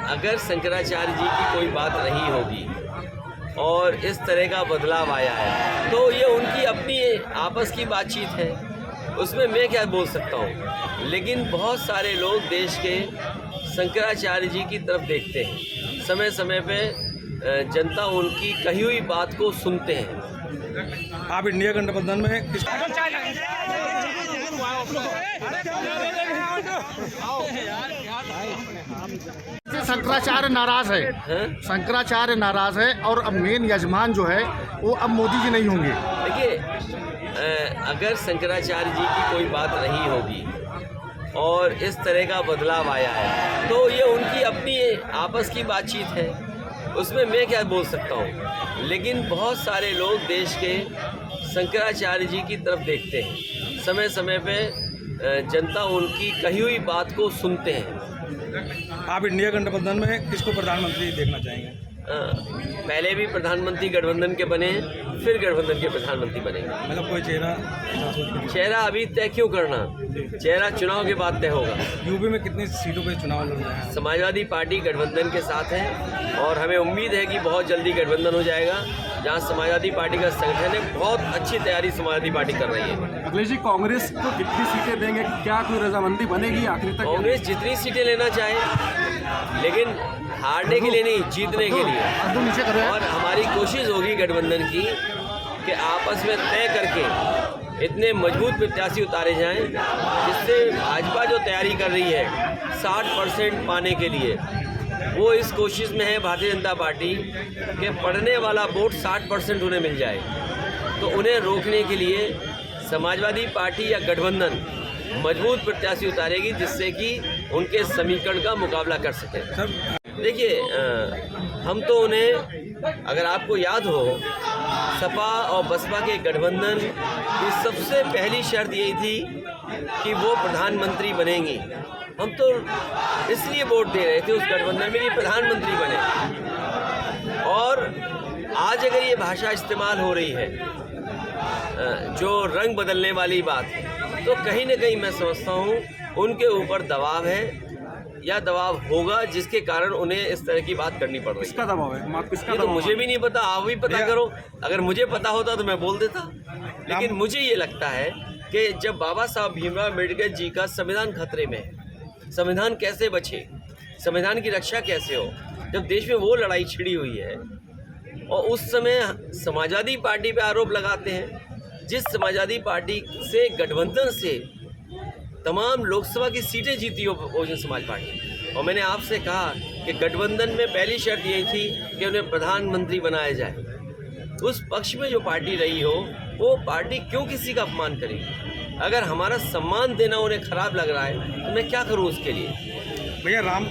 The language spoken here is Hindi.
अगर शंकराचार्य जी की कोई बात रही होगी और इस तरह का बदलाव आया है तो ये उनकी अपनी आपस की बातचीत है, उसमें मैं क्या बोल सकता हूँ। लेकिन बहुत सारे लोग देश के शंकराचार्य जी की तरफ देखते हैं, समय समय पे जनता उनकी कही हुई बात को सुनते हैं। आप इंडिया गठबंधन में किस शंकराचार्य नाराज है, शंकराचार्य नाराज है और अब मेन यजमान जो है वो अब मोदी जी नहीं होंगे। देखिए, अगर शंकराचार्य जी की कोई बात रही होगी और इस तरह का बदलाव आया है तो ये उनकी अपनी आपस की बातचीत है, उसमें मैं क्या बोल सकता हूँ। लेकिन बहुत सारे लोग देश के शंकराचार्य जी की तरफ देखते हैं, समय समय पे जनता उनकी कही हुई बात को सुनते हैं। आप इंडिया गठबंधन में किसको प्रधानमंत्री देखना चाहेंगे? पहले भी प्रधानमंत्री गठबंधन के बने, फिर गठबंधन के प्रधानमंत्री बनेंगे। मतलब कोई चेहरा अभी तय क्यों करना, चेहरा चुनाव के बाद तय होगा। यूपी में कितनी सीटों पे चुनाव लड़ रहे हैं? समाजवादी पार्टी गठबंधन के साथ है और हमें उम्मीद है कि बहुत जल्दी गठबंधन हो जाएगा। जहां समाजवादी पार्टी का संगठन है, बहुत अच्छी तैयारी समाजवादी पार्टी कर रही है। अखिलेश जी, कांग्रेस को कितनी सीटें देंगे, क्या कोई रजामंदी बनेगी आखिर तक? कांग्रेस जितनी सीटें लेना चाहे, लेकिन हारने के लिए नहीं, जीतने के लिए। और हमारी कोशिश होगी गठबंधन की कि आपस में तय करके इतने मजबूत प्रत्याशी उतारे जाएं जिससे भाजपा जो तैयारी कर रही है 60% पाने के लिए, वो इस कोशिश में है भारतीय जनता पार्टी के पढ़ने वाला वोट 60% उन्हें मिल जाए। तो उन्हें रोकने के लिए समाजवादी पार्टी या गठबंधन मजबूत प्रत्याशी उतारेगी जिससे कि उनके समीकरण का मुकाबला कर सके। देखिए, हम तो उन्हें, अगर आपको याद हो, सपा और बसपा के गठबंधन की सबसे पहली शर्त यही थी कि वो प्रधानमंत्री बनेंगी। हम तो इसलिए वोट दे रहे थे उस गठबंधन में कि प्रधानमंत्री बने। और आज अगर ये भाषा इस्तेमाल हो रही है, जो रंग बदलने वाली बात है, तो कहीं ना कहीं मैं समझता हूँ उनके ऊपर दबाव है या दबाव होगा जिसके कारण उन्हें इस तरह की बात करनी पड़ रही है। किसका दबाव है? किसका ये तो मुझे भी नहीं पता, आप भी पता करो। अगर मुझे पता होता तो मैं बोल देता। लेकिन मुझे ये लगता है कि जब बाबा साहब भीमराव अम्बेडकर जी का संविधान खतरे में है, संविधान कैसे बचे, संविधान की रक्षा कैसे हो, जब देश में वो लड़ाई छिड़ी हुई है और उस समय समाजवादी पार्टी पे आरोप लगाते हैं, जिस समाजवादी पार्टी से गठबंधन से तमाम लोकसभा की सीटें जीती हो बहुजन समाज पार्टी। और मैंने आपसे कहा कि गठबंधन में पहली शर्त यही थी कि उन्हें प्रधानमंत्री बनाया जाए। उस पक्ष में जो पार्टी रही हो, वो पार्टी क्यों किसी का अपमान करेगी? अगर हमारा सम्मान देना उन्हें खराब लग रहा है तो मैं क्या करूं उसके लिए? भैया, राम